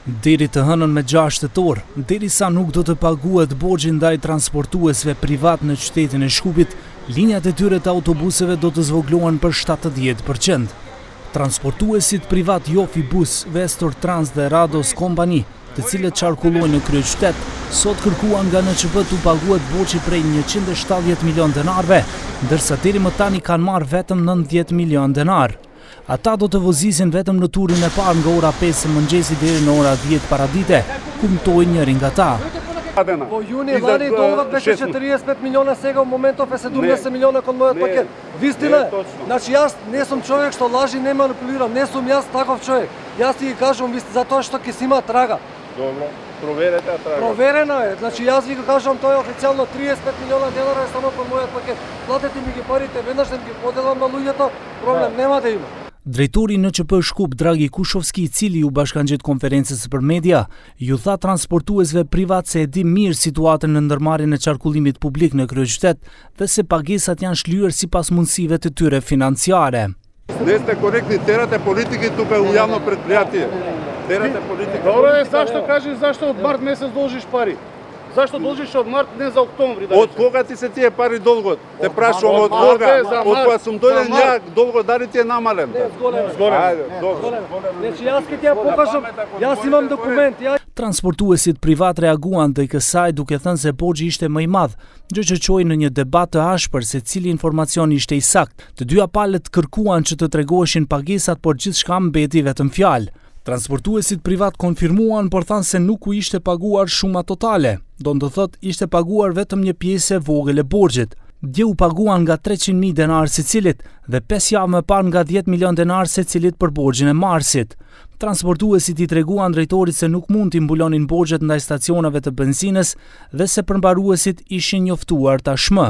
Deri të hënën me 6 tetor, derisa nuk do të paguhet borxhi ndaj transportuesve privat në qytetin e Shkupit, linjat e tyre të autobuseve do të zvoglohen për 70%. Transportuesit privat Jofi Bus, Vestor Trans dhe Rados Kompani, të cilët qarkullojnë në kryeqytet, sot kërkuan nga NÇP t'u paguhet borxhi prej 170 milion denarve, ndërsa deri më tani kanë marrë vetëm 90 milion denar. Ata do të vozisin vetëm në turin e parë nga ora 5 e mëngjesi deri në ora 10 paradite, kumtoi njëri nga ta. Po juni lani долга беше 45 милиона сега в моментов е 70 милиона кон мојот пакет. Вистина, значи јас не сум човек што лажи, не манипулирам, не сум јас таков човек. Јас ти ги кажувам затоа што ќе си има трага. Добро, проверете трага. Проверено е, значи јас ви го кажувам тоа е официјално 35 милиона денара е само по мојот пакет. Платете ми ги парите, веднаш да ги поделам на луѓето, проблем нема да има. Drejtori NÇP Shkup Dragi Kushovski, i cili u bashkangjit konferencës për media, ju tha transportuesve privat se e di mirë situatën në ndërmarrjen e qarkullimit publik në kryeqytet dhe se pagesat janë shlyer sipas mundësive të tyre financiare. Не сте коректни, терате политики тука у јавно предпријатие. Терате политики. Добре, зашто кажеш зашто од март месец должиш пари? Зашто должиш од март, не за октомври? Од кога ти се тие пари долгот? Те прашувам од кога? Од кога сум дојден ја, долгот дали ти е намален? Зголем. Значи јас ќе ти ја покажам, јас имам документ. Transportuesit privat reaguan ndaj kësaj duke thënë se borxhi ishte më i madh, gjë që çoi në një debat të ashpër se cili informacion ishte i saktë. Të dyja palët kërkuan që të tregoheshin pagesat, por gjithçka mbeti vetëm fjalë. Transportuesit privat konfirmuan, por thanë se nuk u ishte paguar shuma totale, do të thotë ishte paguar vetëm një pjesë e vogël e borxhit. Dje u paguan nga 300.000 denar secilit dhe 5 javë më parë nga 10 milion denar secilit për borxhin e marsit. Transportuesit i treguan drejtorit se nuk mund t'i mbulonin borxhet ndaj stacioneve të benzinës dhe se përmbaruesit ishin njoftuar tashmë.